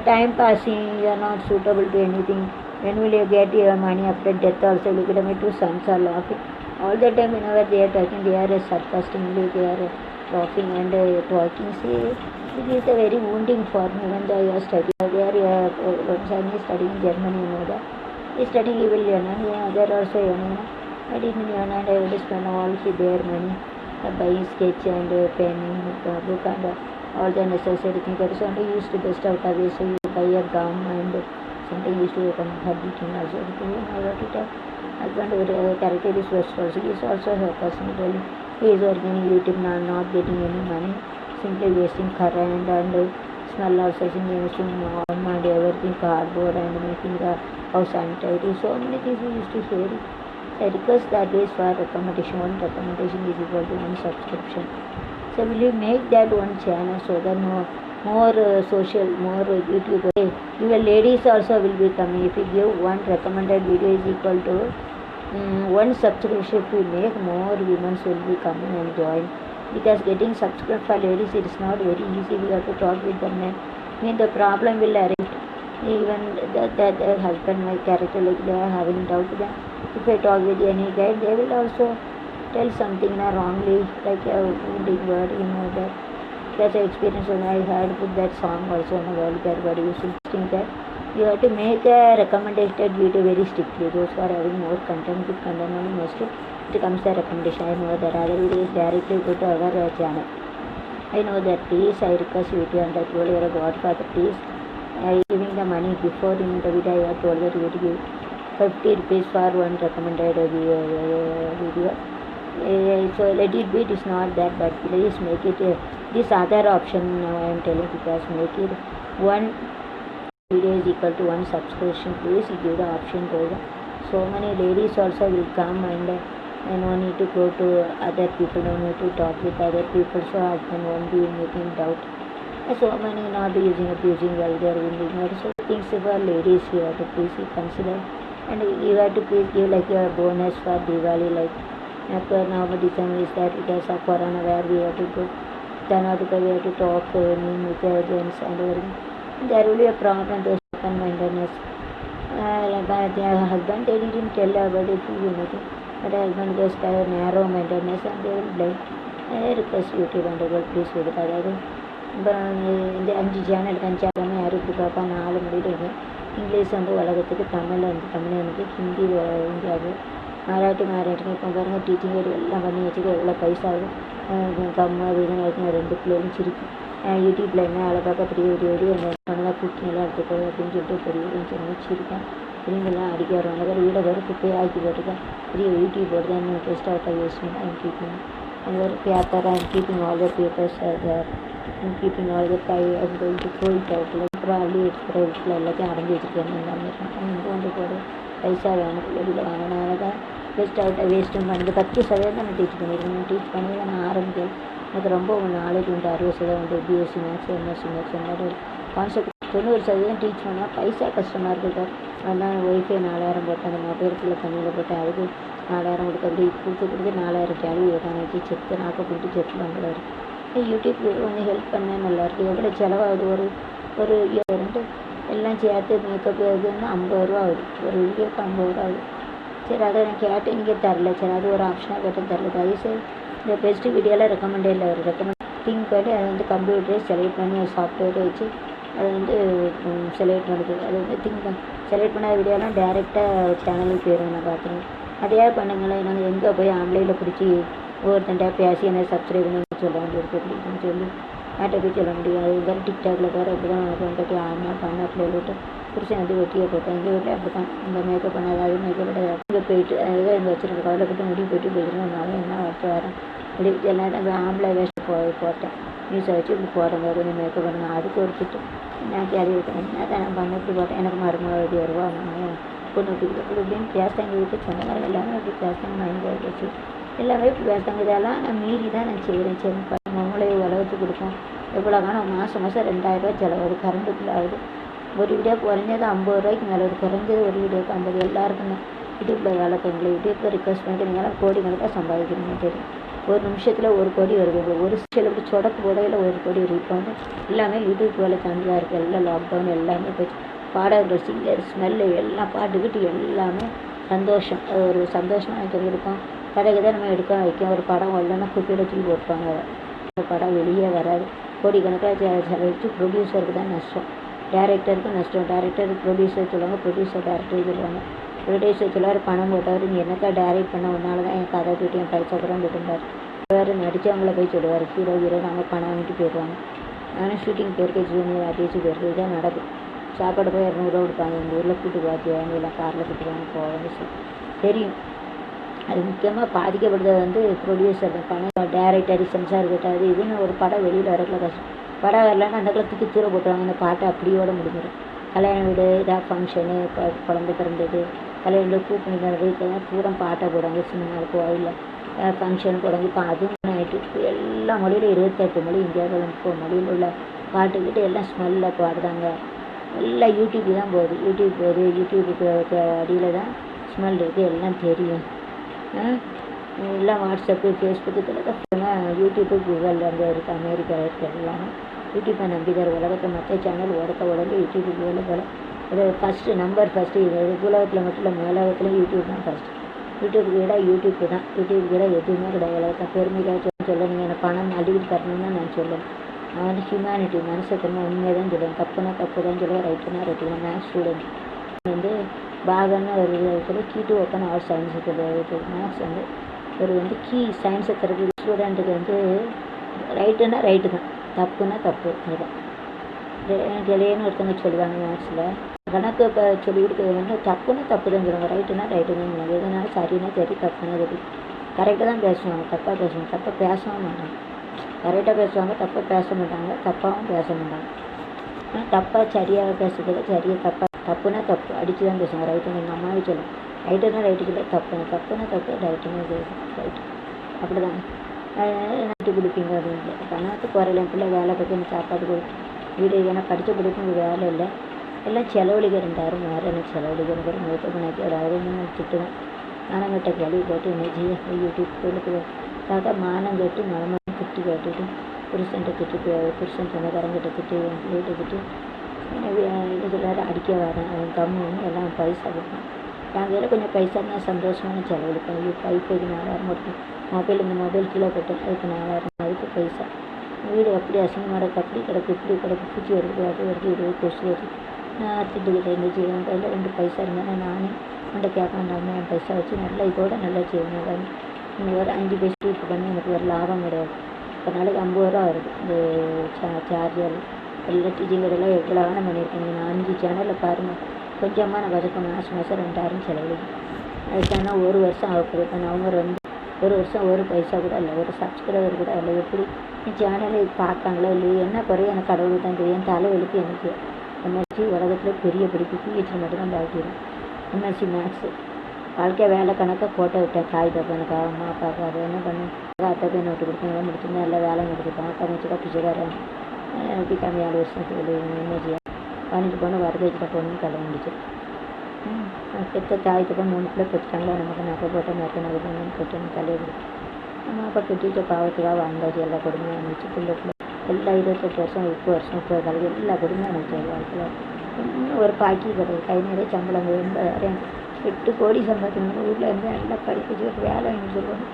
time passing, you are not suitable to anything. When will you get your money after death also? Look at my two sons are laughing. All the time whenever they are talking, they are sarcastically, they are laughing and talking. See, it is a very wounding for me when they are studying. They are, one son is studying in Germany, you know that. He is studying, he will learn. They are also learning. I didn't learn and I will spend all their money buying sketch and pen, book and all the necessary things. That is only used to best out of it. So you buy a gum and something used to come eating also. Husband character is West also. He is also her personally. He is working in YouTube now, not getting any money, simply wasting current and smell also using warm and everything, cardboard and making the house untidy. So many things we used to hear. I request that is for recommendation. One recommendation is equal to one subscription. So will you make that one channel so that more social, more YouTube. Even ladies also will be coming. If you give one recommended video is equal to one subscription, if we make, more women will be coming and join. Because getting subscribed for ladies, it is not very easy. We have to talk with the men. The problem will arise. Even that husband, my character, like they are having doubt that if I talk with any guy, they will also tell something wrongly, like a wounding word, that. That's an experience when I had put that song also in a vulgar word. You should think that you have to make a recommended video very strictly. Those who are having more content, good content only mostly it comes the recommendation. I know that other videos directly go to our channel. I know that. Please, I request you to, and I told your godfather, please, giving the money before in the video. I have told that you would give 50 rupees for one recommended video. So let it be. It is not that, but please make it this other option. Now I am telling, because make it one video is equal to one subscription. Please give the option to them. So many ladies also will come and no need to go to other people, no need to talk with other people. So husband won't be making doubt. So many not abusing vulgar wounding words. So things for ladies you have to please consider, and you have to please give like a bonus for Diwali, like after November, December is that because of Corona where we have to go. Then we have to talk with the agents and everything. There will be a problem, those open-mindedness. But their husband, they didn't tell about it, anything. But husband was narrow-mindedness and they will blame. I request YouTube and able please with it. இந்த 5 channel கஞ்சாமல் யாருக்கு பார்ப்பா 4 மணிக்கு English உலகத்துக்கு தமிழ் எனக்கு ஹிந்தி இந்தியாவுக்கு மராட்டிக்கு இப்போ பாருங்கள் teaching aid எல்லாம் பண்ணி வச்சுக்க எவ்வளோ பைசா ஆகும். கம்மா வீடுன்னு வச்சுங்க 2 பிள்ளைகளும் சிரிக்கும். யூடியூப்பில் என்ன வேலை பார்க்க பெரிய வீடியோ நல்லா குக்கிங்லாம் எடுத்துக்கோ அப்படின்னு சொல்லிட்டு பெரிய சொல்லி வச்சுருக்கேன். பிள்ளைங்கள்லாம் அடிக்க வருவாங்க. வேறு வீடை வேறு குப்பையை ஆக்கி போட்டுருக்கேன். பெரிய யூடியூப் போட்டு தான் இன்னும் டெஸ்ட் அவுட்டாக யூஸ் பண்ணி ஐம் கீப்பிங் அது வேறு paper I'm keeping all the papers I'm keeping all the pie அது போயிட்டு போயிட்டு அவுட்டில் அப்புறம் அள்ளி எடுத்துக்கிற இடத்துல எல்லாத்தையும் அடங்கி வச்சுருக்கேன். எல்லாமே இருக்கேன். இங்கே வந்து போடு பைசா வேணும் வெளியில் வாங்கினால தான் பெஸ்ட் அவுட்டாக வேஸ்ட்டும் பண்ணுது. 10% நான் டீச் பண்ணியிருக்கேன். டீச் பண்ணி நான் ஆரம்பிக்கிறேன். எனக்கு ரொம்ப நாலேஜ் உண்டு. 60% உண்டு. பிஎஸ்சி மேக்ஸ், எம்எஸ்சி மேக்ஸ் அந்த மாதிரி கான்செப்ட் 90% டீச் பண்ணால் பைசா கஷ்டமாக இருக்குது சார். அதனால் ஒய்ஃபை 4000 போட்டேன். அந்த மொபைலுக்குள்ளே தண்ணியில் போட்டேன். அதுக்கு 4000 கொடுத்து அப்படி கொடுத்து 4000 கேள்வி கேட்டாங்க. செத்து நாக்க போட்டு செத்து வாங்குறாரு. யூடியூப் கொஞ்சம் ஹெல்ப் பண்ணால் நல்லாயிருக்கு. எவ்வளோ செலவாகுது ஒரு ரெண்டு எல்லாம் சேர்த்து மேக்கப் இதுன்னா 50 ரூபா ஆகுது. ஒரு வீடியோக்கு 50 ரூபா ஆகுது. சரி அதை நான் கேட்டேன், இங்கே தரல. சரி அது ஒரு ஆப்ஷனாக கேட்டேன், தரல. தயவுசெய்து இந்த பெஸ்ட்டு வீடியோலாம் ரெக்கமெண்டே இல்லை. ஒரு திங்க் பண்ணி அதை கம்ப்யூட்டரே செலக்ட் பண்ணி சாஃப்ட்வேரை வச்சு அதை செலக்ட் பண்ணுறது. அது செலக்ட் பண்ணாத வீடியோலாம் டேரெக்டாக சேனலுக்கு போயிடும். நான் பார்த்துருவேன். அதையே பண்ணுங்களேன். நாங்கள் எங்கே போய் ஆன்லைனில் பிடிச்சி ஒவ்வொருத்தன்ட்டா பேசி என்ன சப்ஸ்கிரைப் பண்ணி சொல்ல வேண்டியிருக்கு அப்படின்னு சொல்லி ஆட்டை போய் சொல்ல முடியும். அது வேறு டிக்டாக்ல வேறு அப்படி தான் வந்துட்டு ஆமாம் பண்ண பிள்ளைகிட்ட புருஷன் வெட்டியை போட்டேன். எங்கள் வீட்டில் அப்படி தான் இந்த மேக்கப் பண்ணாது. அது மேக்கப் இங்கே போயிட்டு அதுதான் இங்கே வச்சுருக்க கவலைப்பட்டு முடி போயிட்டு போயிடுறதுனால என்ன வச்சு வரேன் இப்படி எல்லாரும் ஆம்பளை வேஸ்ட் போட்டேன். நியூஸை வச்சு இப்படி போகிறேன். கொஞ்சம் மேக்கப் பண்ணுங்க. அதுக்கு ஒரு கிட்ட நான் கேள்வி இருக்கேன். என்ன தான் நான் பண்ண இப்படி போட்டேன். எனக்கு மருமகள் 20 ரூபா பொண்ணு இப்படி இப்படின்னு பேசுகிறாங்க. வீட்டு சொந்தக்காரங்க எல்லாமே அப்படி பேசுகிறாங்க. மைண்ட் வச்சு எல்லாமே இப்படி பேசுகிறாங்க. இதெல்லாம் நான் மீறி தான் நான் செய்கிறேன். சரி நம்மளே உலகத்துக்கு கொடுப்போம். எவ்வளோ காணும் மாதம் 2000 ரூபா செலவு கரண்ட் பில் ஆகுது. ஒரு வீடியோ குறைஞ்சது 50 ரூபாய்க்கு மேலே ஒரு குறைஞ்சது ஒரு வீடியோக்கு 50. எல்லாருக்குமே யூடியூப்பில் வேலை பண்ணுங்களேன். யூடியூப்பில் ரிக்வஸ்ட் பண்ணிட்டு நீங்களாம் கோடி கணக்காக சம்பாதிக்கிறீங்க. சரி ஒரு நிமிஷத்தில் 1 கோடி வருது. ஒரு சில சொடக்கு போடையில் 1 கோடி இருக்குது. இப்போ வந்து எல்லாமே யூடியூப் வேலை தாண்டி தான் இருக்குது. எல்லாம் லாக்டவுன் எல்லாமே போச்சு. பாடகர்கள், சிங்கர், ஸ்மெல்லு எல்லாம் பாட்டுக்கிட்டு எல்லாமே சந்தோஷம். ஒரு சந்தோஷமாக எனக்கு இருக்கும். கதைக்கு தான் நம்ம எடுக்க வைக்கும். ஒரு படம் வரலன்னா குப்பையில் தூக்கி போட்டுப்பாங்க. அந்த படம் வெளியே வராது. கோடிக்கணக்கில் செலவழித்து ப்ரொடியூசருக்கு தான் நஷ்டம், டேரக்டருக்கு நஷ்டம். டேரக்டர் ப்ரொடியூசர் சொல்லுவாங்க, ப்ரொடியூசர் டேரக்டர் சொல்லுவாங்க. ப்ரொடியூசர் சொல்லுவார், பணம் போட்டவர் நீ என்னக்கா டைரக்ட் பண்ண உன்னால தான் என் கதை போய்ட்டு என் பைசா கூட போட்டுருந்தார். வேறு நடித்தவங்கள போய் சொல்லுவார், ஹீரோ நம்ம பணம் வாங்கிட்டு போயிடுவாங்க. நானும் ஷூட்டிங் போயிருக்கேன், ஜூனியர் ஆர்டிஸ்ட் போயிருக்கேன். இதான் நடக்கும். சாப்பாடு போய் 200 கொடுப்பாங்க. எங்கள் ஊரில் கூட்டு பார்த்து இல்லை காரில் கூட்டுவாங்க போவாங்க. தெரியும். அது முக்கியமாக பாதிக்கப்படுறது வந்து ப்ரொடியூசர் தான். பணம் டேரக்டர் சென்சார் கிட்ட அது இதுன்னு ஒரு படம் வெளியில் வரக்குள்ள கஷ்டம். படம் வரலன்னா அந்த காலத்துக்கு தூர போட்டுருவாங்க. அந்த பாட்டை அப்படியோட முடிஞ்சிடும். கல்யாண வீடு, ஏதாவது ஃபங்க்ஷனு, குழந்தை பிறந்தது, கல்யாண வீடு, பூ பண்ணி தரது, இதெல்லாம் பூரா பாட்டை போடுவாங்க. சினிமா கோயிலில் ஃபங்க்ஷன் போடுவாங்க. இப்போ அதுவும் நைட்டு எல்லா மொழியிலும் 28 மொழி, இந்தியாவில் 30 மொழியில் உள்ள பாட்டுக்கிட்டு எல்லாம் ஸ்மெல்லில் பாடுதாங்க. எல்லாம் யூடியூப் தான் போகுது. யூடியூப்புக்கு அடியில் தான் ஸ்மெல் இருக்குது. எல்லாம் தெரியும். எல்லாம் வாட்ஸ்அப்பு, ஃபேஸ்புக்கு தான். யூடியூப்பு, கூகுள் அங்கே இருக்குது, அமெரிக்கா இருக்குது. எல்லாமே யூடியூப்பை நம்பி தர உலகத்தை மற்ற சேனல் உடனே யூடியூப்புக்கு போல இது ஃபஸ்ட்டு இது உலகத்தில் மட்டும் இல்லை, மேலகத்துலேயும் யூடியூப் தான் ஃபஸ்ட்டு. யூடியூப்புக்கு விட யூடியூப்புக்கு விட எதுவுமே கிடையாது. உலகத்தை பெருமைக்காக சொல்ல நீங்கள் எனக்கு பணம் அடிக்கிட்டு தரணும்னு தான் நான் சொல்லுவேன். நான் வந்து ஹியூமனிட்டி மனசத்தன்மை உண்மையை தான் சொல்லுவேன். தப்புனா தப்பு தான் சொல்லுவேன், ரைட்டுனா ரைட்டு தான். மேத்ஸ் ஸ்டூடெண்ட் வந்து பாகன்னு ஒரு சொல்லி key to open all science maths வந்து ஒரு கீ சயின்ஸை தரது ஸ்டூடெண்ட்டுக்கு வந்து ரைட்டுனா ரைட்டு தான், தப்புனா தப்பு. அதுதான் எனக்கு இல்லையேன்னு ஒருத்தவங்க சொல்லுவாங்க. மேத்ஸில் கணக்கு இப்போ சொல்லி கொடுக்குறது வந்து தப்புன்னா தப்பு தான் சொல்லுவாங்க, ரைட்டுனா ரைட்டு தான் சொல்லுவாங்க. எதனால சரினா சரி, தப்புனா சரி. கரெக்டாக தான் பேசுவாங்க, தப்பாக பேசுவாங்க. தப்பாக பேசவும் மாட்டாங்க. கரெக்டாக பேசுவாங்க, தப்பாக பேச மாட்டாங்க. தப்பாகவும் பேச மாட்டாங்க. தப்பாக சரியாக பேசுறதுல சரியாக தப்புனா தப்பு அடித்து தான் பேசுவாங்க. ரைட்டுன்னு எங்கள் அம்மாவே சொல்லுவோம். ரைட்டுனா ரைட்டுக்கு இல்லை, தப்புனா தப்பு, ரைட்டுன்னு ரைட்டு. அப்படி தாங்க நட்டு கொடுப்பீங்க அப்படின்னு. பணத்துக்கு குறையில என் பிள்ளை வேலை பார்த்து எனக்கு சாப்பாடு கொடுத்து வீடு ஏன்னா படித்த படிப்பும் வேலை இல்லை. எல்லாம் செலவழிக்க 2000 எனக்கு செலவழிக்கிற முயற்சி பண்ணாக்கி ஒரு 1000 திட்டுவேன். மானங்கிட்ட கேள்வி போட்டு என்ன செய்ய யூடியூப் தொழிலுக்கு பார்த்தா மானம் கேட்டு மனமாக திட்டு கேட்டுட்டு புருஷன்ட்ட திட்டு, புருஷன் சொந்தக்காரங்கிட்ட திட்டு, என் பிள்ளைகிட்ட திட்டு இது சொல்லாரு அடிக்க வரேன். அவன் கம்முன்னு எல்லாம் பைசா கொடுப்பான். நாங்கள் வேறு கொஞ்சம் பைசா தான் சந்தோஷமான செலவழிப்பேன். வைஃபைக்கு 4000 கொடுப்பேன். இந்த மொபைல் கீழே போட்டேன், அதுக்கு 4000, அதுக்கு பைசா. வீடு அப்படி அசிங்கமாக அப்படி கிடக்கு, இப்படி கிடக்கு, பூச்சி வருது, அது வருது, இது கொசு வருது. நான் திட்டுக்கிட்டே இருந்துச்சு. என் கையில் 2 பைசா இருந்தால் நானே அவன்கிட்ட கேட்க வேண்டாமல் என் பைசா வச்சு நல்லா இதோட நல்லா செய்வேன். நீங்கள் வேறு 5 பைசா இப்போ பண்ணி எனக்கு வேறு லாபம் கிடையாது. இப்போ நாளைக்கு 50 ரூபா வருது இந்த சார்ஜர் எல்லாம் டீச்சிங் கடையெல்லாம் எவ்வளோ வேணால் பண்ணியிருக்கேன். நான் 5 சேனலில் பாருங்கள். கொஞ்சமாக நான் வதக்க மாதம் 2000 செலவழிக்கும். அதுக்கான 1 வருஷம் ஆகப்படுது. இப்போ நான் அவங்க 1 வருஷம் 1 பைசா கூட இல்லை, ஒரு சப்ஸ்கிரைபர் கூட இல்லை. எப்படி என் சேனலை பார்க்காங்களோ இல்லையோ என்ன குறைய எனக்கு கடவுளுக்கு தான் தெரியும். தலைவலிக்கு எனக்கு எம்எஸ்சி உலகத்தில் பெரிய படிப்பு பிஹெச்டி மட்டும் தான் பார்க்கிறேன். எம்எஸ்சி மேக்ஸு வாழ்க்கை வேலை கணக்காக போட்டோ விட்டேன். தாய் தப்பனுக்கா அம்மா அப்பாவுக்கு அதை என்ன பண்ணேன். அத்தை போய் நோட்டு கொடுத்தேன். எல்லாம் முடிச்சுருந்தேன். எல்லாம் வேலை கொடுத்துருப்பேன். தங்கச்சிக்கா பிச்சைக்காரன் பிகாமி 7 வருஷம் எம்எஸ்சியாக 15 பொண்ணு வரது வச்சுட்ட பொண்ணுன்னு கல்யாணம் முடிச்சு. பெற்ற தாய் தப்பன் 3 பிள்ளை பெற்றுட்டாங்களா. நமக்கு நகை போட்ட நகை பொண்ணுன்னு பெற்று தலையை கொடுத்து அம்மா அப்பா கட்டிட்டு பாவத்துக்காக வாழ்ந்தாச்சு. எல்லா கொடுமையாக இருந்துச்சு. பிள்ளை எல்லா 28 வருஷம் 30 வருஷம் 30 காலம் எல்லா கொடுமையாக இருந்துச்சு வாழ்க்கையில். இன்னும் ஒரு பாக்கி கிடையாது. கை நிறைய சம்பளம் 80,000 8 கோடி சம்பாதிக்கணும். ஊரில் இருந்து நல்லா படிக்க வச்சு ஒரு வேலை வாங்கி சொல்லணும்.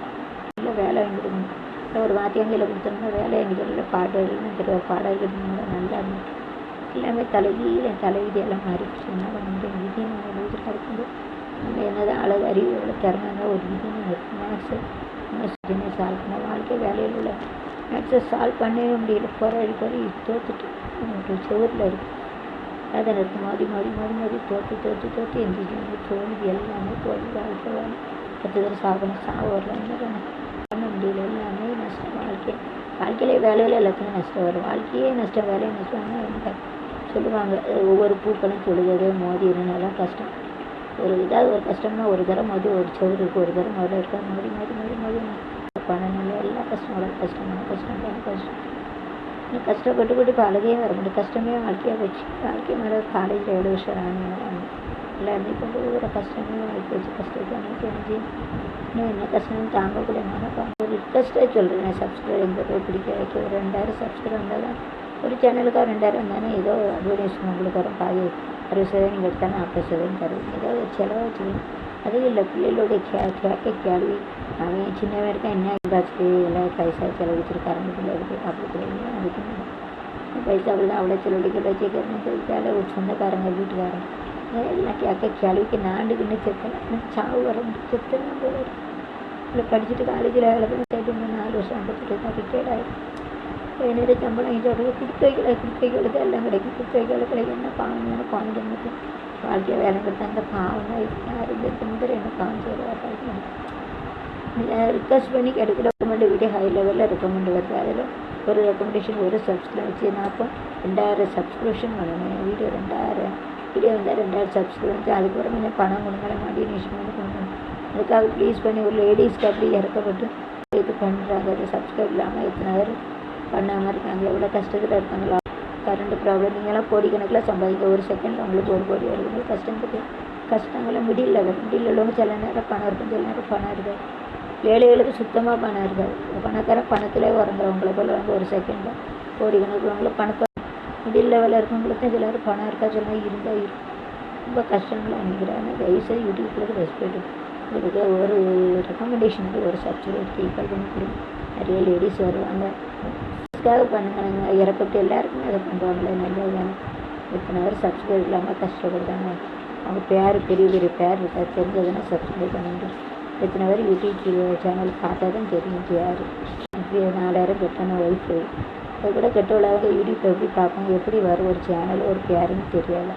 நல்லா வேலை வாங்கி கொடுக்கணும். இல்லை ஒரு வாத்தியாங்கையில் கொடுத்துருந்தா வேலை வாங்கி சொல்லல. பாடல்கள்னு தெரியாது. பாடல்கள் நல்லா இருந்துச்சு. எல்லாமே தலைவிதி எல்லாம் மாறிடுச்சு. என்ன பண்ண முடியும். விதி நம்ம எழுதிட்டு இருக்கும்போது நம்ம என்னதான் அழகு அறிவு திறமைங்க ஒரு விதி இருக்குது. மேக்ஸை சால்வ் பண்ண வாழ்க்கை வேலையில் உள்ள மேக்ஸை சால்வ் பண்ணவே முடியல. குறை தோற்றுட்டு செவரில் இருக்குது. அதை நிறுத்து மாறி தோற்று எந்திரிச்சு தோல்வி எல்லாமே தோல்வி. வாழ்க்கை வேலை 10 தடவை சாப்பிடணும். வரல என்ன பண்ண முடியல. எல்லாமே நஷ்டம். வாழ்க்கையிலே வேலையில் எல்லாத்துக்கும் நஷ்டம் வரும். வாழ்க்கையே நஷ்டம், வேலையை நஷ்டம்னா என்ன சொல்லுவாங்க. ஒவ்வொரு பூக்களும் தொழுகிறது மோதிடுனாலாம் கஷ்டம். ஏதாவது ஒரு கஷ்டம்னா ஒரு தரம் மோதி ஒரு செவரு இருக்குது, ஒரு தரம் முதல்ல இருக்கா மோதி பணம் எல்லாம் கஷ்டம் கஷ்டப்பட்டு இப்போ அழகே வர முடியும். கஷ்டமே வாழ்க்கையாக போச்சு. வாழ்க்கை மேலே காலேஜில் 7 வருஷம் ராணியாக எல்லாருமே கொண்டு ஒரு கஷ்டமே வாய்ப்பு வச்சு கஷ்டத்தை தெரிஞ்சு இன்னும் என்ன கஷ்டம் தாங்கக்கூட நான் ஒரு ரிக்வஸ்ட்டாக சொல்கிறேன். சப்ஸ்கிரைப் எங்களுக்கு பிடிக்க வைக்க ஒரு 2000 சப்ஸ்கிரைப் வந்தால் தான் ஒரு சேனலுக்காக 2000 வந்தானே ஏதோ அட்வர்டைஸ்மெண்ட் உங்களுக்கு வரும். 60% நீங்கள் எடுத்தாலும் 40% தருவீங்க. ஏதோ ஒரு செலவு வச்சுக்கணும். அதுவும் இல்லை பிள்ளைகளுடைய கேட்க கேள்வி அவன் சின்னவன் இருக்கா என்ன காசு எல்லாம் பைசா செலவிச்சிரு கரண்ட் பிள்ளை எடுத்து அப்படி சொல்லுவீங்க. அதுக்கு பைசா அப்படி தான் அவ்வளோ செலவழிக்க வச்சுக்கிறேன்னு சொல்லிட்டாலே ஒரு சொந்தக்காரங்க வீட்டுக்காரங்க எல்லாம் கேட்க கேள்விக்கு நாண்டுக்குன்னு செத்தேன். எனக்கு சாவு வர முடியும் செத்தேன் போல இல்லை படிச்சுட்டு காலேஜில் வேலை பண்ணி சைட்டு 4 வருஷம் 52 தான் ரிட்டையர்ட் ஆகிடும். என்னோட சம்பளம் சொல்கிறது குடுக்கைகளுக்கு எல்லாம் கிடைக்கும். குடுக்கைகளுக்கு கிடைக்குன்னா பாவம் குழந்தைங்களுக்கு வாழ்க்கையை வேலை கொடுத்தா அந்த பாவம் தான் யாரும் என்ன பாவம் செய்கிறாங்க. ரிக்வஸ்ட் பண்ணி கிடைக்கிற ரெக்கமெண்ட் வீடியோ ஹை லெவலில் ரெக்கமெண்ட் வருது. அதில் ஒரு ரெக்கமெண்டேஷன் ஒரு சப்ஸ்கிரைப் வச்சு நான் அப்போ 2000 சப்ஸ்கிரிப்ஷன் பண்ணணும். வீடியோ 2000 வீடியோ வந்தால் 2000 சப்ஸ்கிரைப் வந்து அதுக்கப்புறம் கொஞ்சம் பணம் கொடுங்களேன் மாடினேஷன் வந்து கொடுக்கணும். அதுக்காக ப்ளீஸ் பண்ணி ஒரு லேடிஸ்க்கு அப்படி இறக்கப்பட்டு இது பண்ணுறாங்க. அது சப்ஸ்கிரைப் இல்லாமல் எத்தனை பேர் பண்ணாமல் இருக்காங்க. எவ்வளோ கஷ்டத்தில் இருக்காங்களா. கரண்ட் ப்ராப்ளம் நீங்களாம் கோடிக்கணக்கில் சம்பாதிக்க ஒரு செகண்டில் உங்களுக்கு 1 கோடி வருது. கஷ்டங்களை மிடில் உள்ளவங்க சில நேரம் பணம் இருக்கும் சில நேரம் பணம் இருக்காது. ஏழைகளுக்கு சுத்தமாக பணம் இருக்காது. பணக்காரன் பணத்திலே உறங்குறவங்களை போல் வந்து ஒரு செகண்டில் கோடிக்கணக்குறவங்கள பணத்தை மிடில் லெவலில் இருக்கவங்களுக்கு சில நேரம் பணம் இருக்கா சில நேரம் இருந்தால் ரொம்ப கஷ்டங்களை அனுப்பிக்கிறாங்க. தயவுசெய்து யூடியூப்ல ரெஸ்பெக்ட் உங்களுக்கு ஒரு ரெக்கமெண்டேஷனுக்கு ஒரு சப்ஸ்கிரைப் ஈக்குவல் பண்ணி கொடுங்க. நிறைய லேடிஸ் வருவாங்க. இதுக்காக பண்ணுறாங்க இறக்கப்பட்டு எல்லாருக்குமே அதை பண்ணுவாங்களே நல்லதுதானே. எத்தனை பேர் சப்ஸ்கிரைப் இல்லாமல் கஷ்டப்படுறாங்க. அவங்க பேர் பெரிய பெரிய பேர் இருக்கா தெரிஞ்சதுன்னா சப்ஸ்கிரைப் பண்ணிட்டு எத்தனை பேர் யூடியூப் சேனல் பார்த்தா தான் தெரியும் யார் 4000 கட்டணும் ஒய்ஃபை. அது கூட கெட்டவளாக யூடியூப் எப்படி பார்ப்பாங்க எப்படி வரும் ஒரு சேனல் ஒரு பேருன்னு தெரியல.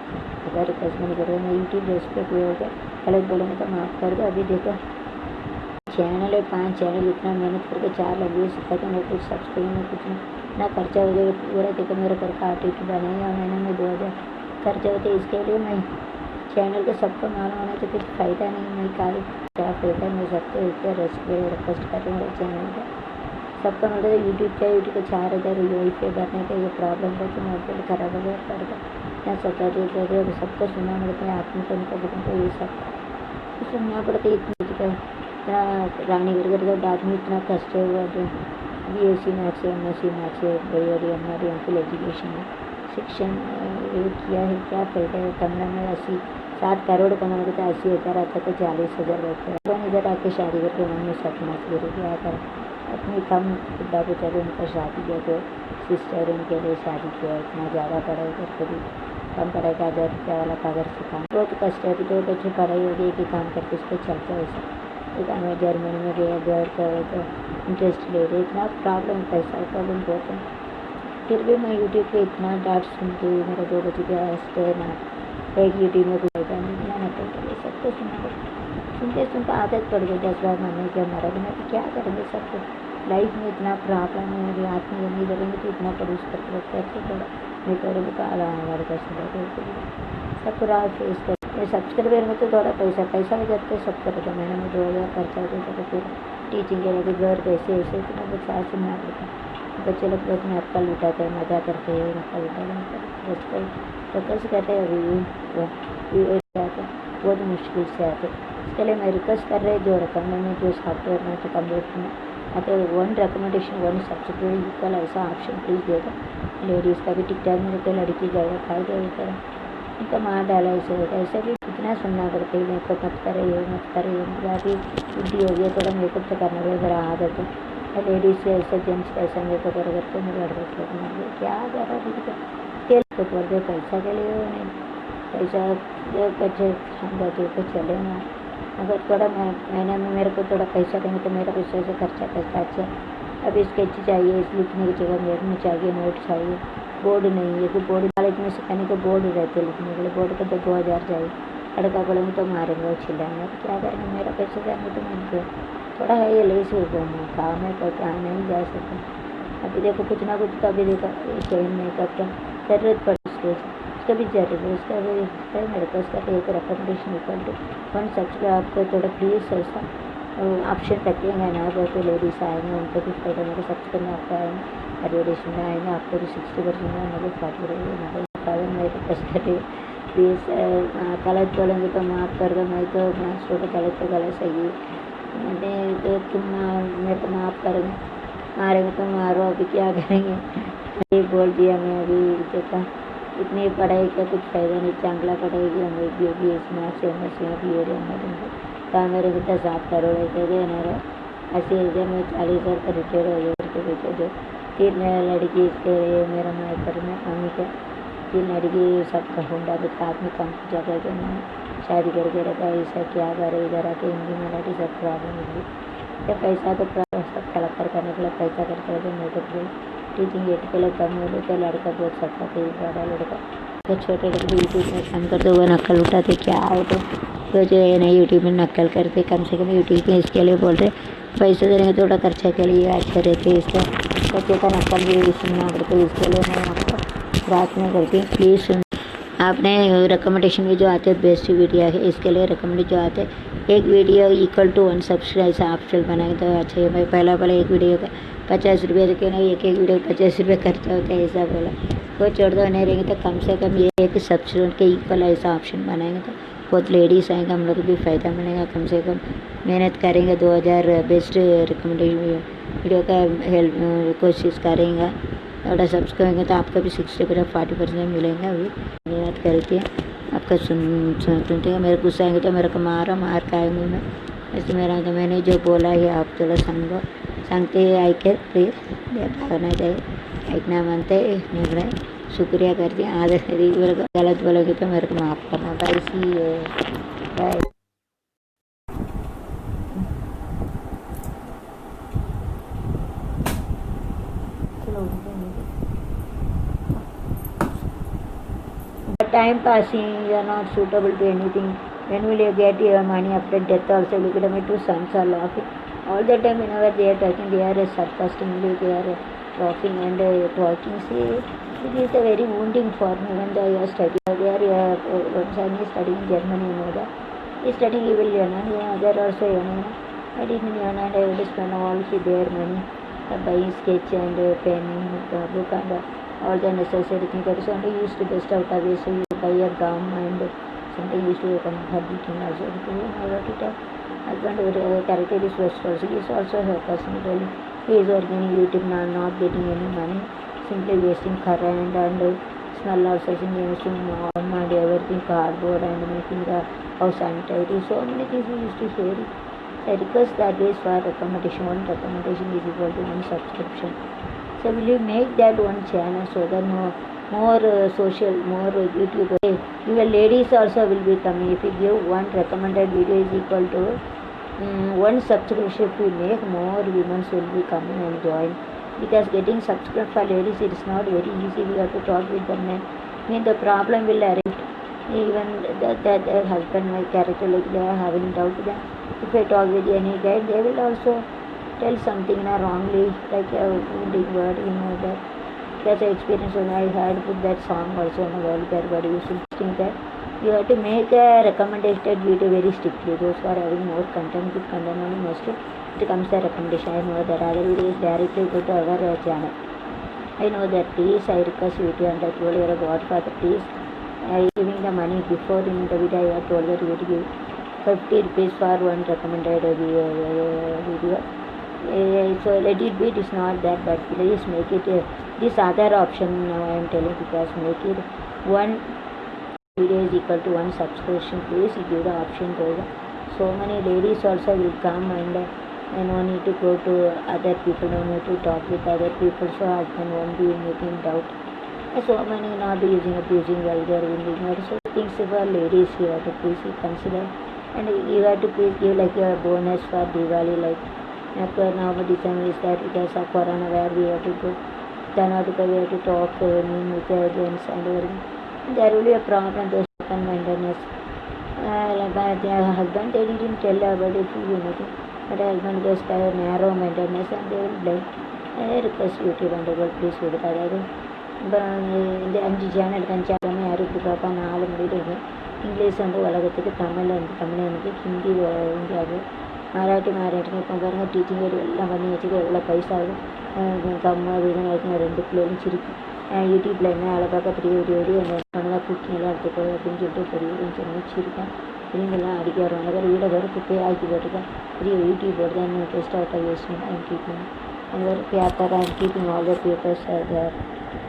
अगर कस्टमर करेंगे यूट्यूब रेस्पेक्ट होगा अलग बोलेंगे तो माफ़ कर दो. अभी देखो चैनल है 5 चैनल इतना मेहनत करके 4 लगे सिखाते हैं कुछ सब्सक्राइब में कुछ ना खर्चा हो जाएगा पूरा. देखो मेरा घर का आर्टिस्ट बनाएगा महीने में 2000 खर्चा होता है. इसके लिए मैं चैनल को सबको मालूम होना चाहिए कुछ फ़ायदा नहीं. मैं काली क्या फ़ायदा मैं सबको इतना रिक्वेस्ट कर रही हूँ चैनल का सबका मतलब यूट्यूब का 4000 वही पे भरने का ये प्रॉब्लम है कि मोबाइल ख़राब हो गया पड़ता या सबको सुनना पड़ता है. आदमी को उनका बुकों ये सब सुनना पड़ता है. इतना रानीगढ़ का आदमी इतना कष्ट हुआ जो BSc मैथ्स है MSc मैथ्स है हमारी एमफिल एजुकेशन है शिक्षण किया है क्या फ़ायदा है. कमरा में 7 करोड़ कमाने के तो 80,000 आता तो 40,000 रहता है. इधर आके शादी करके मम्मी सपना से क्या कर अपनी कम खुदा को चलो उनका शादी किया तो सिस्टर उनके लिए शादी किया. इतना ज़्यादा पढ़ाई करके भी कम पढ़ाई का 1000 रुपया वाला कागज से काम बहुत कष्ट है. तो बच्चे पढ़ाई हो गई कि काम करके उस पर चलता है ऐसा. तो मैं जर्मनी में गया घर का तो इंटरेस्ट ले रहे इतना प्रॉब्लम पैसा प्रॉब्लम बहुत है. फिर भी मैं यूट्यूब पे इतना डांट सुनती हूँ. मेरे 2 बच्चे के हंसते ना एक यूट्यूब में कोई फायदा नहीं मिला ना तो सबको सुनते आदत पड़ गई 10 बार मरने के हमारा बिना तो क्या करेंगे. सबको लाइफ में इतना प्रॉब्लम है. अभी आदमी नहीं करेंगे तो इतना पड़ोस करके रखते हैं थोड़ा नहीं करेंगे तो हमारे पैसे सब पूरा फेस करते. सब्सक्राइबर में तो थोड़ा पैसा भी करते सब करते. महीने में 2000 खर्चा होता तो फिर टीचिंग के लिए घर कैसे ऐसे इतना कुछ साथ सुनना पड़ता. बच्चे लोग तो अपने अक्ल उठाते हैं मज़ा करते हैं अक्ल उठाते तो कैसे कहते हैं अभी बहुत मुश्किल से आते. इसके लिए मैं रिक्वेस्ट कर रहे जो रिकमेंड जो सॉफ्टवेयर में तो कम्प्लीट में अगर 1 रिकमेंडेशन 1 सब्सक्राइब इक्वल ऐसा ऑप्शन प्लीज़ देगा. लेडीज़ का भी टिकटॉक में तो लड़की जाएगा फायदा होता है उनका मार डाला ऐसे होता है. ऐसे भी कितना सुनना पड़ता है मेकअप मत करे ये मत करे. अभी बुद्धि हो गया थोड़ा मेकअप तो करना पड़ेगा ज़रा आदत है. लेडीज़ से ऐसा जेंट्स का ऐसा मेकअप अगर तो मेरे एडवाइस करना क्या ज़रा तेल को कर दे पैसा के लिए नहीं पैसा बच्चे बच्चे को चले ना. अगर थोड़ा महीने में मेरे को थोड़ा पैसा देंगे तो मेरा पैसा से खर्चा करता. अच्छा अभी स्केच चाहिए इस लिखने की जगह मेरे में चाहिए नोट चाहिए. बोर्ड नहीं है कि बोर्ड कॉलेज में सिखाने के बोर्ड रहते लिखने के लिए. बोर्ड का तो 2000 चाहिए. लड़का बोलेंगे तो मारेंगे और चिल्लाएंगे. क्या करेंगे मेरा पैसा देंगे तो मैं थोड़ा है ये ले से काम है पता नहीं जा सकता. अभी देखो कुछ ना कुछ तो अभी देखो चेन मेकअप का ज़रूरत पड़ी स्टेज उसका भी जरूर है. उसका भी मेरे पास का एक रिकमेंडेशन इक्वल टू 1 सब्सक्राइब आपको थोड़ा प्लीज़ ऐसा ऑप्शन रखेंगे ना. बहुत लेडीज़ आएंगे उनको भी फायदा मेरे सब्सक्राइब में आपको आएंगे एडवर्टाइजमेंट में आएंगे आपको भी 60% में मुझे 40 रहेगी मेरे पास करें प्लीज़ गलत बोलेंगे तो माफ़ कर दो, मैं तो छोटे गलत तो गलत सही मैंने तो तुम मेरे को माफ़ कर दो, मारेंगे तो मारो, अभी क्या करेंगे। ये बोल दिया मैं अभी देखा इतनी पढ़ाई का कुछ फ़ायदा नहीं, चांगला पढ़ाई हम बी स्मैक्स एमएस में बी एड मेरे कितना 7 करोड़ అయితే ना 80,000 में 40,000 का रिटायर हो गया तो बेटे जो 3 लड़की इसके मेरा मायकर में मम्मी के 3 लड़की सबका होंडा तो साथ में कम जगह के मैंने शादी करके रखा, ऐसा क्या करे इधर आके हिंदी मराठी सब प्रॉब्लम होगी। क्या पैसा तो सब कलेक्टर करने के लिए पैसा करते रहते, मैं तो टीचिंग एट के लिए कम हो तो लड़का बहुत सकता था, बड़ा लड़का तो छोटे लड़के यूट्यूब में काम करते हुए नकल उठाते क्या हो तो जो है ना यूट्यूब में नकल करते, कम से कम यूट्यूब में इसके लिए बोल रहे पैसे देने थोड़ा खर्चा के लिए अच्छे रहते, इसका बच्चे का नकल भी सुनना पड़ता, इसके लिए मैं आपको प्रार्थना करती हूँ प्लीज़ सुन। आपने रिकमेंडेशन में जो आते हैं बेस्ट वीडियो है, इसके लिए रिकमेंड जो आते हैं एक वीडियो इक्वल टू 1 सब्सक्राइब से ऑप्शन बनाए तो अच्छा है। मैं पहला एक वीडियो का 50 रुपये देखे ना, एक वीडियो 50 रुपये खर्चा होता है ऐसा बोला, वो छोड़ दो नहीं रहेंगे तो कम से कम ये एक सब्सक्राइब के इक्वल ऐसा ऑप्शन बनाएंगे तो बहुत लेडीज़ आएंगे, हम लोग को भी फ़ायदा मिलेगा। कम से कम मेहनत करेंगे, 2000 बेस्ट रिकमेंडेशन वीडियो का हेल्प कोशिश करेंगे, थोड़ा सब्सक्राइब तो आपका भी 60-40% मिलेंगे। अभी मेहनत करती है आपका सुनते हैं, मेरे गुस्सा आएंगे तो मेरे को मार खाएंगे मैं, ऐसे मेरा तो मैंने जो बोला है आप थोड़ा समझो सांगते ऐके प्लीज़ भागना चाहिए, ऐकना मानते निगड़े शुक्रिया करती हैं आदर यदि गलत बोलोगे तो मेरे को माफ़ करना। Bye see bye. Time passing, you are not suitable to anything. When will you get your money after death also? Look at my 2 sons are laughing. All the time whenever they are talking, they are sarcastically, they are laughing and talking. See, it is a very wounding for me when they are studying. They are, one son is studying in Germany, you know that. He is studying, he will learn, and the other also learn. I didn't learn and I will spend all their money buying sketch and pen, book and all the necessary things. That is only used to best out of it. So you buy a gum and something used to come heartbeating also. Husband character is West also. He is also her personally. He is working in YouTube now, not getting any money, simply wasting current and smell also using warm and everything, cardboard and making the house untidy. So many things we used to share. I request that is for recommendation. 1 recommendation is equal to 1 subscription. So will you make that one channel so that more social, more YouTube, even ladies also will be coming. If you give 1 recommended video is equal to 1 subscription, if we make, more women will be coming and join. Because getting subscribed for ladies it is not very easy. We have to talk with the men. I mean the problem will arise. Even that husband, my character, like they are having doubt that if I talk with any guy, they will also tell something wrongly, like a wounding word, you know that. That's an experience when I had put that song also on a vulgar word. You should think that you have to make a recommended video very strictly. Those who are having more content, good content only mostly it comes the recommendation. I know that other videos directly go to our channel. I know that. Please, I request you to and I told you God Father, please. Giving the money before in the video, I have told that you will give 50 rupees for 1 recommended video. So let it be, it is not that, but please make it this other option now I am telling, because make it 1 video is equal to 1 subscription. Please give the option to the, so many ladies also will come and no need to go to other people, no need to talk with other people, so husband won't be making doubt. So many not using abusing vulgar wounding. So things for ladies you have to please consider, and you have to please give like a bonus for Diwali, like after November December is that because of Corona where we have to go, then we have to talk with the agents and everything. There will be a problem, those open mindedness. But their husband, they didn't tell about it, anything. But husband just narrow mindedness and they will blame. I request YouTube and God please do that. இந்த 5 channel கஞ்சாமல் யாருக்கு பாப்பா 4 முடிவு English உலகத்துக்கு தமிழ் தமிழனுக்கு ஹிந்தி இந்தியாவுக்கு மராட்டிக்கு இப்போ பாருங்கள் teaching எல்லாம் பண்ணி வச்சுக்க எவ்வளோ பைசா ஆகும். கம்மா வீடு 2 பிள்ளைகளும் சிரிக்கும் யூடியூப்பில் என்ன வேலை பார்க்க பெரிய பெரிய என்ன பண்ணதான் குக்கிங் எல்லாம் எடுத்துக்கோ அப்படின்னு சொல்லிட்டு பெரிய சொல்லி வச்சுருக்கேன். இவங்கெல்லாம் அடிக்க வருவாங்க. வேறு வீடை வேறு குப்பையை ஆக்கி போட்டுருக்கேன். பெரிய யூடியூப் போட்டு தான் இன்னும் test out waste I'm keeping and very paper I'm keeping all the papers are there.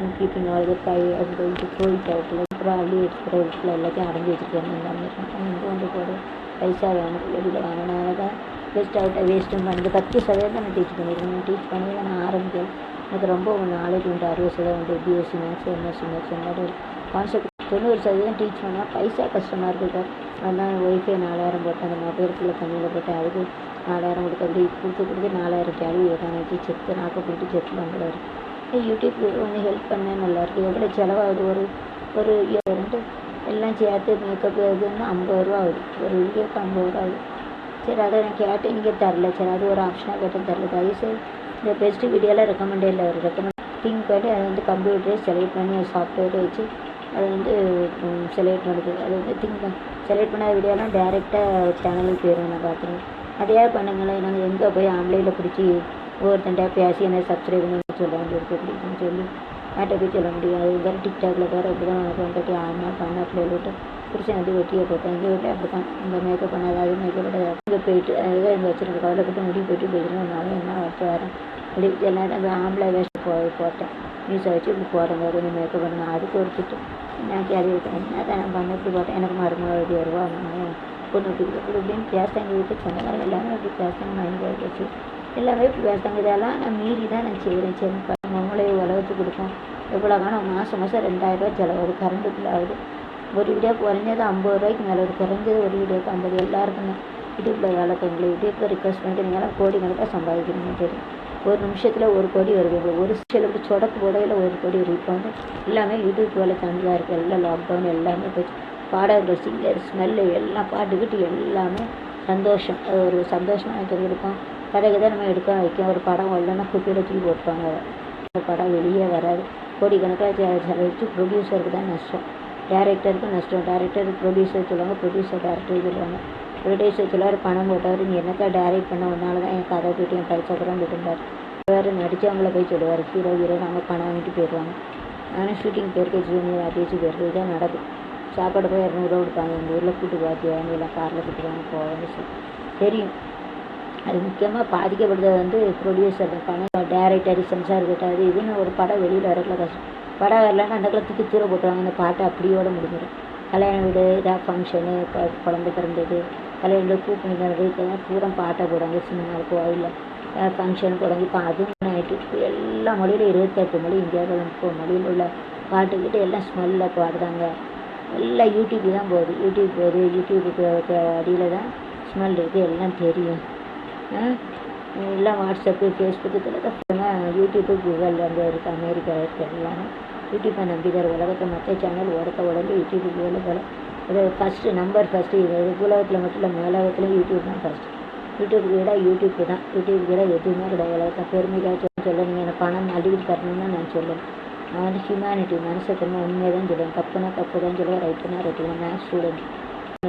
I'm keeping all the pie. I'm going to throw it out. அப்புறம் அள்ளி எடுத்துக்கிற வீட்டில் எல்லாத்தையும் அடைஞ்சி வச்சுருக்கேன். எல்லாமே இங்கே வந்து போட பைசா வேணும் வெளியில் வாங்கினால தான் பெஸ்ட் அவுட்டை வேஸ்ட்டும் பண்ணுறது 10% நான் டீச் பண்ணியிருக்கேன். டீச் பண்ணி தான் நான் ஆரம்பிக்கிறேன். எனக்கு ரொம்ப நாலேஜ் உண்டு. 60% உண்டு. பிஎஸ்சி மேக்ஸ் எம்எஸ்சி மேக்ஸ் எல்லாரும் கான்செப்ட் 90% டீச் பண்ணால் பைசா கஷ்டமாக இருக்குது. அதனால் ஒய்ஃபை 4000 போட்டேன். அந்த மொபைலுக்குள்ளே தண்ணியில் போட்டேன். அதுக்கு 4000 கொடுத்து அப்படி கொடுத்து 4000 கேள்வி கேட்டாங்க. செத்து நாக்க போட்டு செத்தில் வந்துடுவார். யூடியூப் கொஞ்சம் ஹெல்ப் பண்ணேன். நல்லாயிருக்கு. எவ்வளோ செலவாகுது ஒரு ரெண்டு எல்லாம் சேர்த்து மேக்கப் இதுன்னு 50 ரூபா ஆகுது. ஒரு வீடியோக்கு 50 ரூபா ஆகுது. சரி அதை நான் கேட்டேன். நீங்கள் தரல. சரி அது ஒரு ஆப்ஷனாக கேட்டேன். தரல. தயவுசெய்து இந்த பெஸ்ட்டு வீடியோலாம் ரெக்கமெண்டே இல்லை. ஒரு திங்க் பண்ணி அதை வந்து கம்ப்யூட்டரே செலக்ட் பண்ணி சாஃப்ட்வேரை வச்சு அதை வந்து செலக்ட் பண்ணுது. அது வந்து செலக்ட் பண்ண வீடியோலாம் டேரெக்டாக சேனலுக்கு போயிடும். நான் பார்த்துருவேன். அதையே பண்ணுங்களேன். நாங்கள் எங்கே போய் ஆன்லைனில் பிடிச்சி ஒவ்வொருத்தன்டா பேசி என்ன சப்ஸ்கிரைப் பண்ணி சொல்ல வேண்டியிருக்கு அப்படின்னு சொல்லி யார்கிட்ட போய் சொல்ல முடியாது. வேறு டிக்டாக்ல வேறு அப்படி தான் உனக்கு வந்துட்டு ஆமாம் பண்ண பிள்ளைகள் விட்டு புருஷன் வந்து வெட்டியை போட்டேன். எங்கள் வீட்டில் அப்படி தான் இந்த மேக்கப் பண்ணாது. அது மேக்கப் பண்ணாது. இங்கே போயிட்டு அதுதான் இங்கே வச்சுருக்க கவலைப்பட்டு முடி போயிட்டு போயிடுறோம். என்ன வரட்டு வரேன் அப்படி எல்லாம் ஆம்பளை வேஸ்ட் போட்டேன். நியூஸை வச்சு இப்படி போடுங்க கொஞ்சம் மேக்கப் பண்ணுங்க. அதுக்கு ஒரு திட்டு நான் கேள்வி இருக்கேன். என்ன தான் நான் பண்ண இப்படி போட்டேன். எனக்கு மருமகள் 20 ரூபா பொண்ணு இப்படி இப்படின்னு பேசுகிறாங்க. வீட்டு சொந்தக்காரங்க எல்லாமே இப்படி பேசுகிறாங்க. மைண்ட் வச்சு எல்லாமே இப்படி பேசுகிறாங்க. இதெல்லாம் நான் மீறி தான் நான் செய்கிறேன். சரி நம்மளே உலகத்துக்கு கொடுப்போம். எவ்வளோ காணும் மாதம் 2000 ரூபா செலவு கரண்ட் பில் ஆகுது. ஒரு வீடியோ குறைஞ்சது 50 ரூபாய்க்கு மேலே ஒரு குறைஞ்சது ஒரு வீடியோக்கு 50. எல்லாருக்குமே யூடியூப்பில் வேலை தங்களை யூடியூப்பில் ரிக்வஸ்ட் பண்ணிட்டு நீங்களாம் கோடி கணக்காக சம்பாதிக்கிறீங்க. தெரியும் ஒரு நிமிஷத்தில் 1 கோடி வருது. ஒரு சில இப்படி சொடக்கு போடையில் 1 கோடி வருது. இப்போ வந்து எல்லாமே யூடியூப் வேலை தனியாக இருக்குது. எல்லாம் லாக்டவுன் எல்லாமே போச்சு. பாடகர்கள் சிங்கர் ஸ்மெல்லு எல்லாம் பாட்டுக்கிட்டு எல்லாமே சந்தோஷம். ஒரு சந்தோஷமாக எனக்கு இருக்கும். கதைக்கு தான் நம்ம எடுக்க வைக்கும். ஒரு படம் வரலன்னா குப்பையில் தூக்கி போட்டுப்பாங்க. அந்த படம் வெளியே வராது. கோடிக்கணக்காக செலவழிச்சு ப்ரொடியூசருக்கு தான் நஷ்டம். டேரக்டருக்கு நஷ்டம். டேரக்டர் ப்ரொடியூசர் சொல்லுவாங்க. ப்ரொடியூசர் டேரக்டர் சொல்லுவாங்க. ப்ரொடியூசர் சொல்லுவார் பணம் போட்டவர் நீ என்னக்கா டேரக்ட் பண்ண ஒன்றால தான் என் கதை போய்ட்டு என் பைசா கூட போட்டுருந்தார். வேறு நடித்தவங்கள போய் சொல்லுவார் ஹீரோ அவங்க பணம் வாங்கிட்டு போயிடுவாங்க. நானும் ஷூட்டிங் போயிருக்கேன். ஜூனியர் அதிகச்சு போயிருக்கு. இதான் நடக்கும். சாப்பாடு போய் 200 ரூபா கொடுப்பாங்க. எங்கள் ஊரில் கூட்டு பார்த்து எல்லாம் காரில் கூட்டுவாங்க போவாங்க. தெரியும் அது முக்கியமாக பாதிக்கப்படுறது வந்து ப்ரொடியூசர் பணம். டேரக்டர் சென்சார் கிட்ட அது இதுன்னு ஒரு படம் வெளியில் வரக்குள்ள கஷ்டம். படம் வரலன்னா அந்த தூக்கி தூர போட்டுருவாங்க. அந்த பாட்டை அப்படியோட முடிஞ்சிடும். கல்யாண வீடு ஏதாவது ஃபங்க்ஷனு குழந்தை பிறந்தது கல்யாண வீடு பூ பண்ணிக்கிறது இதெல்லாம் பூரா பாட்டை போடுவாங்க. சினிமாவில் கோயிலில் ஃபங்க்ஷன் போடுவாங்க. இப்போ அதுவும் நைட்டு எல்லா மொழியில் 28 மொழி இந்தியாவில் 30 மொழியில் உள்ள பாட்டுக்கிட்டு எல்லாம் ஸ்மெல்லில் பாடுறாங்க. எல்லாம் யூடியூப்பு தான் போகுது. யூடியூப்புக்கு அடியில் தான் ஸ்மெல் இருக்குது. எல்லாம் தெரியும். எல்லாம் வாட்ஸ்அப்பு ஃபேஸ்புக்கு இதில் தான் யூடியூப்பு கூகுள் அங்கே இருக்குது. அமெரிக்கா இருக்குது. எல்லாமே யூடியூப்பை நம்பிதார் உலகத்தை மற்ற சேனல் உடனே யூடியூப்புக்கு வேலை அது ஃபஸ்ட்டு இது உலகத்தில் மட்டும் இல்லை மேலகத்துலேயும் யூடியூப் தான் ஃபஸ்ட்டு. யூடியூப்புக்கு விட யூடியூப்பு தான். யூடியூப்புக்கு விட எதுவுமே கிடையாது. உலகத்தை பெருமைக்காக சொல்ல நீங்கள் எனக்கு பணம் அள்ளிக்கிட்டு தரணும்னு நான் சொல்லுவேன். நான் வந்து ஹியூமனிட்டி மனசத்தன்மை உண்மையாக தான் சொல்லுவேன். தப்புனா தப்பு தான் சொல்லுவேன். ரைட்டுனா ரைட்டு தான். மேக்ஸ் ஸ்டூடெண்ட்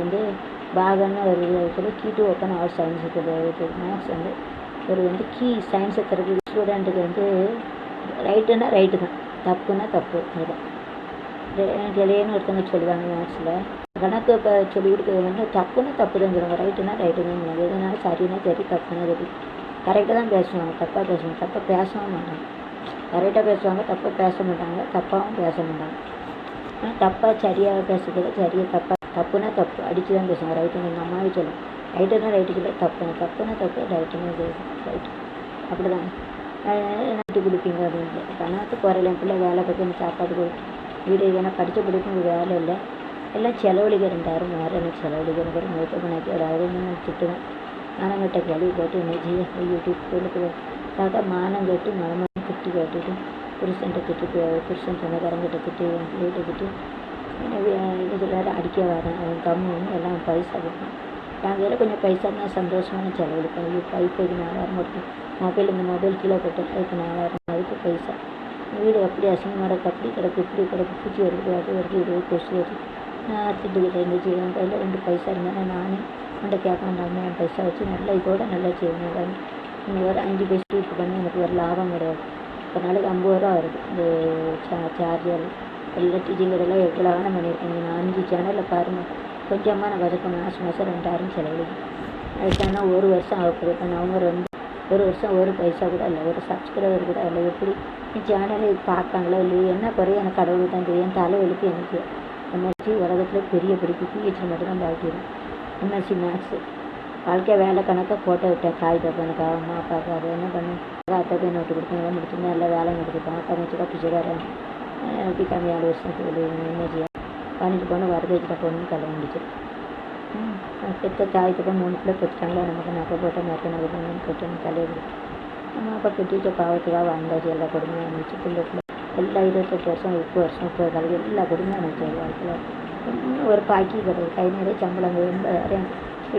வந்து பாகன்னு ஒரு சொல்லி கீட்டு ஓப்பன் ஆல் சயின்ஸ் இருக்குது. மேக்ஸ் வந்து ஒரு கீ சயின்ஸை தரது ஸ்டூடெண்ட்டுக்கு வந்து ரைட்டுன்னா ரைட்டு தான், தப்புன்னா தப்பு. அதுதான் எனக்கு ஒருத்தவங்க சொல்லுவாங்க மேக்ஸில் கணக்கு இப்போ சொல்லிக் கொடுக்குறது வந்து தப்புன்னா தப்பு தான் சொல்லுவாங்க. ரைட்டுனா ரைட்டு தான் சொல்லுவாங்க. எதுனாலும் சரின்னா சரி தப்புன்னா சரி. கரெக்டாக தான் பேசுவாங்க. தப்பாக பேசுவாங்க. தப்பாக பேசவும் மாட்டாங்க. கரெக்டாக பேசுவாங்க. தப்பாக பேச மாட்டாங்க. தப்பாகவும் பேச மாட்டாங்க. ஆனால் தப்பாக சரியாக பேசுறதுல சரியாக தப்புனா தப்பு அடித்து தான் பேசுவாங்க. ரைட்டுன்னு எங்கள் அம்மாவே சொல்லும். ரைட்டுனா ரைட்டு சொல்ல தப்புனா தப்பு ரைட்டுன்னு ரைட்டு அப்படி தான் நட்டு கொடுப்பீங்க அப்படின்ட்டு. பணத்து குறையில என் பிள்ளை வேலை பார்த்து எனக்கு சாப்பாடு கொடுத்து வீடு ஏன்னா படித்த படிப்பும் வேலை இல்லை. எல்லாம் செலவழிக்க 2000 வேறு எனக்கு செலவழிக்க ஒரு மேக்கப் பண்ணி ஒரு 1000 நான் திட்டுவேன். மானங்கிட்ட கேள்வி கேட்டு என்ன செய்ய யூடியூப் சொல்லுக்கு பார்த்தா மானம் கேட்டு மனமாக திட்டு கேட்டுட்டு புருஷன் சொந்தக்காரங்கிட்ட திட்டு என் பிள்ளைகிட்ட திட்டு என்ன சொல்கிறாரு அடிக்க வரேன் அவன் கம்முன்னு எல்லாம் பைசா கொடுப்பேன். நாங்கள் கொஞ்சம் பைசா தான் சந்தோஷமான செலவழிப்பேன். வைஃபைக்கு 4000 கொடுப்பேன். இந்த மொபைல் கீழே போட்டேன். அதுக்கு 4000 அதுக்கு பைசா. வீடு அப்படி அசிங்கமாக அப்படி கிடக்கு இப்படி கிடக்கு பூச்சி வருது அது வருது இது கொசு வருது. நான் திட்டுக்கிட்டே இருந்துச்சு. என் கையில் 2 பைசா இருந்தேன்னா நானே அவன்கிட்ட கேட்க வேண்டாமல் என் பைசா வச்சு நல்லா இதோட நல்லா செய்வேன். நீங்கள் ஒரு 5 பைசா யூஸ் பண்ணி எனக்கு ஒரு லாபம் கிடையாது. ஒரு நாளைக்கு 50 ரூபா வருது இந்த சார்ஜர் எல்லாம் டீச்சிங் எல்லாம் எவ்வளோ வேணால் பண்ணியிருக்கேன். நீங்கள் 5 சேனலில் பாருங்கள். கொஞ்சமாக நான் வதக்கம் மாதம் 2000 செலவழிக்கும். அதுக்கான ஒரு வருஷம் ஆகப்படுது. இப்போ அவங்க ஒரு வருஷம் ஒரு பைசா கூட இல்லை, ஒரு சப்ஸ்கிரைபர் கூட இல்லை. எப்படி சேனலை பார்க்காங்களோ இல்லையோ என்ன குறைய எனக்கு கடவுள் தான் தெரியும். தலைவெழுத்து எனக்கு எம்எஸ்சி உலகத்தில் பெரிய படிப்பு பிஹெச்டி மட்டும்தான் பாக்கிடும். எம்எஸ்சி மேக்ஸு வாழ்க்கை வேலை கணக்காக போட்டோ விட்டேன். காய் தப்பனுக்கா அம்மா அப்பாவுக்கு அதை என்ன பண்ணேன். அத்தை போய் நோட்டு கொடுத்தேன். எல்லாம் முடிச்சுருந்தேன். எல்லாம் வேலை எடுத்துப்பேன். அப்பா வச்சுக்கா பிச்சைக்காரன் அப்படி கம்மி 6 வருஷத்துக்கு என்ன பண்ணிட்டு போனால் வரது வச்சுட்டா போகணும்னு கல்யாணம் முடிச்சு பெற்ற தாய் தப்பா 3 பிள்ளை பெற்றுட்டாங்களா. நமக்கு நகை போட்டால் நகை போகணும்னு கட்டணும் தலையை கொடுத்து நம்ம அப்பா பெற்று வச்ச பாவத்துக்காக வாழ்ந்தாச்சு. எல்லா கொடுமையாக இருந்துச்சு. பிள்ளை எல்லாம் 28 வருஷம் 30 வருஷம் 30 காலம் எல்லா கொடுமையாக இருந்துச்சு வாழ்க்கையில். இன்னும் ஒரு பாக்கி கிடையாது. கை நிறைய சம்பளம் 80,000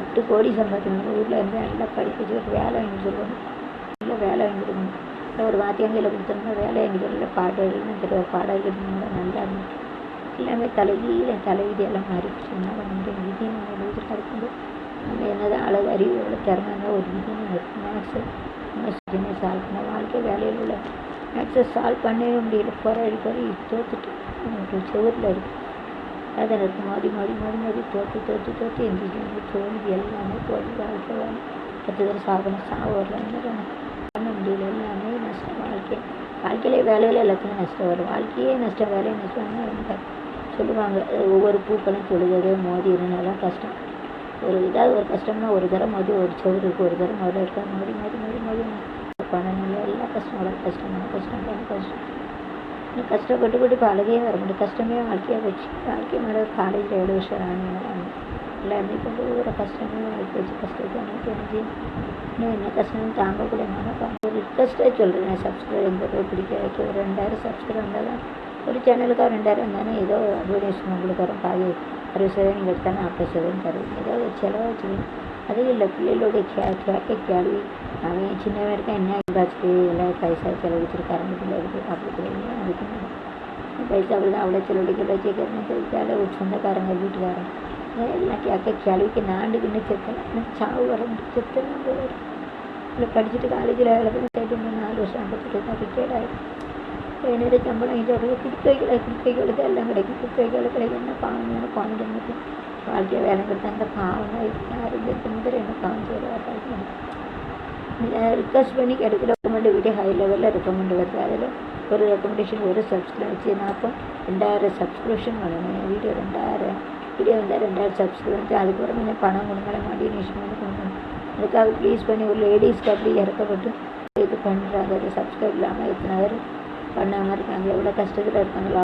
8 கோடி சம்பாதிக்கணும். ஊரில் இருந்து நல்லா படிக்க வச்சு ஒரு வேலை வாங்கி கொடுக்கணும். நல்லா வேலை வாங்கி கொடுக்கணும். இல்லை ஒரு வாத்தியங்கையில் கொடுத்தோம்னா வேலை வாங்கி தரல. பாட்டு எழுதுன்னு தெரியாது. பாடம் எழுதுனா நல்லா இருந்துச்சு. எல்லாமே தலைவிதி எல்லாம் மாறிடுச்சு. என்ன பண்ண முடியும். விதி நம்ம எழுதிட்டு இருக்கும்போது நம்ம என்னதான் அழகு அறிவு எவ்வளோ திறமைங்க ஒரு விதி மேக்ஸை சால்வ் பண்ண வாழ்க்கை வேலையில் உள்ள மேக்ஸை சால்வ் பண்ணவே முடியல. போராடி தோத்துட்டு செவரில் இருக்குது. அதை இருக்கும் மாறி தோற்று எந்திரிச்சு தோல்வி எல்லாமே தோல்வி. வாழ்க்கை வேலை 10 தடவை சாகணும். வரலாம் என்ன பண்ண முடியல. எல்லாமே நஷ்டம். வாழ்க்கையிலே வேலையில் எல்லாத்துக்கும் நஷ்டம் வரும். வாழ்க்கையே நஷ்டம், வேலையை நஷ்டம்னா ரொம்ப சொல்லுவாங்க. ஒவ்வொரு பூக்களும் தொழுகவே மோதி இருந்தாலும் கஷ்டம். ஏதாவது ஒரு கஷ்டம்னா ஒரு தரம் மோதி ஒரு செவரு இருக்குது, ஒரு தரம் முதல்ல இருக்கா மோதி பணம் எல்லாம் கஷ்டம். இன்னும் கஷ்டப்பட்டு இப்போ அழகே வர முடியும். கஷ்டமே வாழ்க்கையாக போச்சு. வாழ்க்கை மேலே காலேஜில் 7 வருஷம் ஆனேன். எல்லாருமே கொண்டு ஒரு கஷ்டமே வாழ்க்கை வச்சு கஷ்டத்தை எனக்கு தெரிஞ்சு இன்னும் என்ன கஷ்டம்னு தாங்கக்கூட நான் ஒரு ரிக்வஸ்ட்டாக சொல்கிறேன். சப்ஸ்கிரைப் எங்களுக்கு பிடிக்க வைக்க ஒரு 2000 சப்ஸ்கிரைப் வந்தால் தான் ஒரு சேனலுக்காக 2000 வந்தானே ஏதோ அட்வர்டைஸ்மெண்ட் உங்களுக்கு வரும். 60% நீங்கள் எடுத்தானே 40% தருது. ஏதோ ஒரு செலவாக வச்சுக்கணும். அதுவும் இல்லை பிள்ளைகளுடைய கேட்க கேள்வி அவன் சின்னவன் இருக்கேன் என்ன பாச்சுக்கு எல்லாம் பைசா செலவழிச்சிருக்காரங்க பிள்ளைகளுக்கு அப்படி பிள்ளைங்க அதுக்கு பைசா அப்படி தான் அவ்வளோ செலவழிக்க வச்சுக்கிறேன்னு சொல்லிட்டால ஒரு சொந்தக்காரங்க வீட்டுக்காரங்க எல்லாம் கேட்க கேள்விக்கு நாண்டுக்குன்னு செத்தலாம். சாவு வர செத்தலாம் போல இல்லை. படிச்சுட்டு காலேஜில் வேலை பண்ணி கேட்டு 4 வருஷம் 50 தான் ரிட்டையர்ட் ஆகிடும். நிறைய சம்பளம் இங்கே குடுக்கைகளுக்கு எல்லாம் கிடைக்கும். குடுக்கைகளுக்கு கிடைக்கும்னா பாவம் குழந்தைங்களுக்கு வாழ்க்கையை வேலை கொடுத்தாங்க. பாவம் யாரும் திரும்ப என்ன பாவம் செய்வாங்க. ரிக்வஸ்ட் பண்ணி கிடைக்கிற ரெக்கமெண்ட் வீடியோ ஹை லெவலில் ரெக்கமெண்ட் வருது. அதில் ஒரு ரெக்கமெண்டேஷன் ஒரு சப்ஸ்கிரைப் நான் அப்போ 2000 சப்ஸ்கிரிப்ஷன் பண்ணணும். வீடியோ 2000 வீடியோ வந்தால் 2000 சப்ஸ்கிரைப். அதுக்கப்புறம் கொஞ்சம் பணம் கொடுங்க மாடினேஷன் வந்து கொடுக்கணும். அதுக்காக ப்ளீஸ் பண்ணி ஒரு லேடிஸ்க்கு அப்படி இறக்கப்பட்டு இது பண்ணுறாங்க. அது சப்ஸ்கிரைப் இல்லாமல் எத்தனை பேர் பண்ணாமல் இருக்காங்க. எவ்வளோ கஷ்டத்தில் இருக்காங்களோ